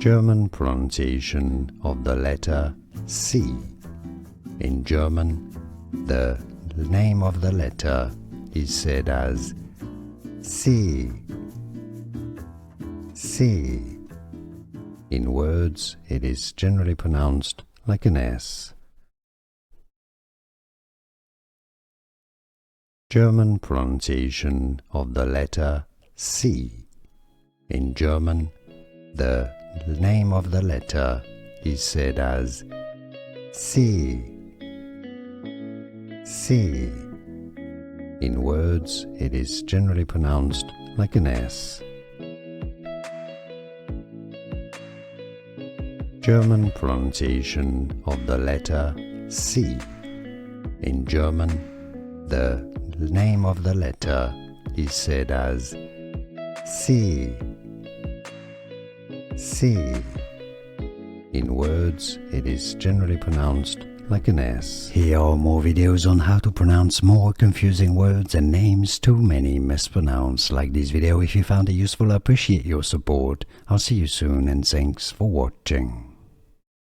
German pronunciation of the letter C. In German, the name of the letter is said as C. C. In words, it is generally pronounced like an S. German pronunciation of the letter C. In German, the name of the letter is said as C. C. In words, it is generally pronounced like an S. German pronunciation of the letter C. In German, the name of the letter is said as C. C. In words, it is generally pronounced like an S. Here are more videos on how to pronounce more confusing words and names too many mispronounced. Like this video if you found it useful. I appreciate your support. I'll see you soon and thanks for watching.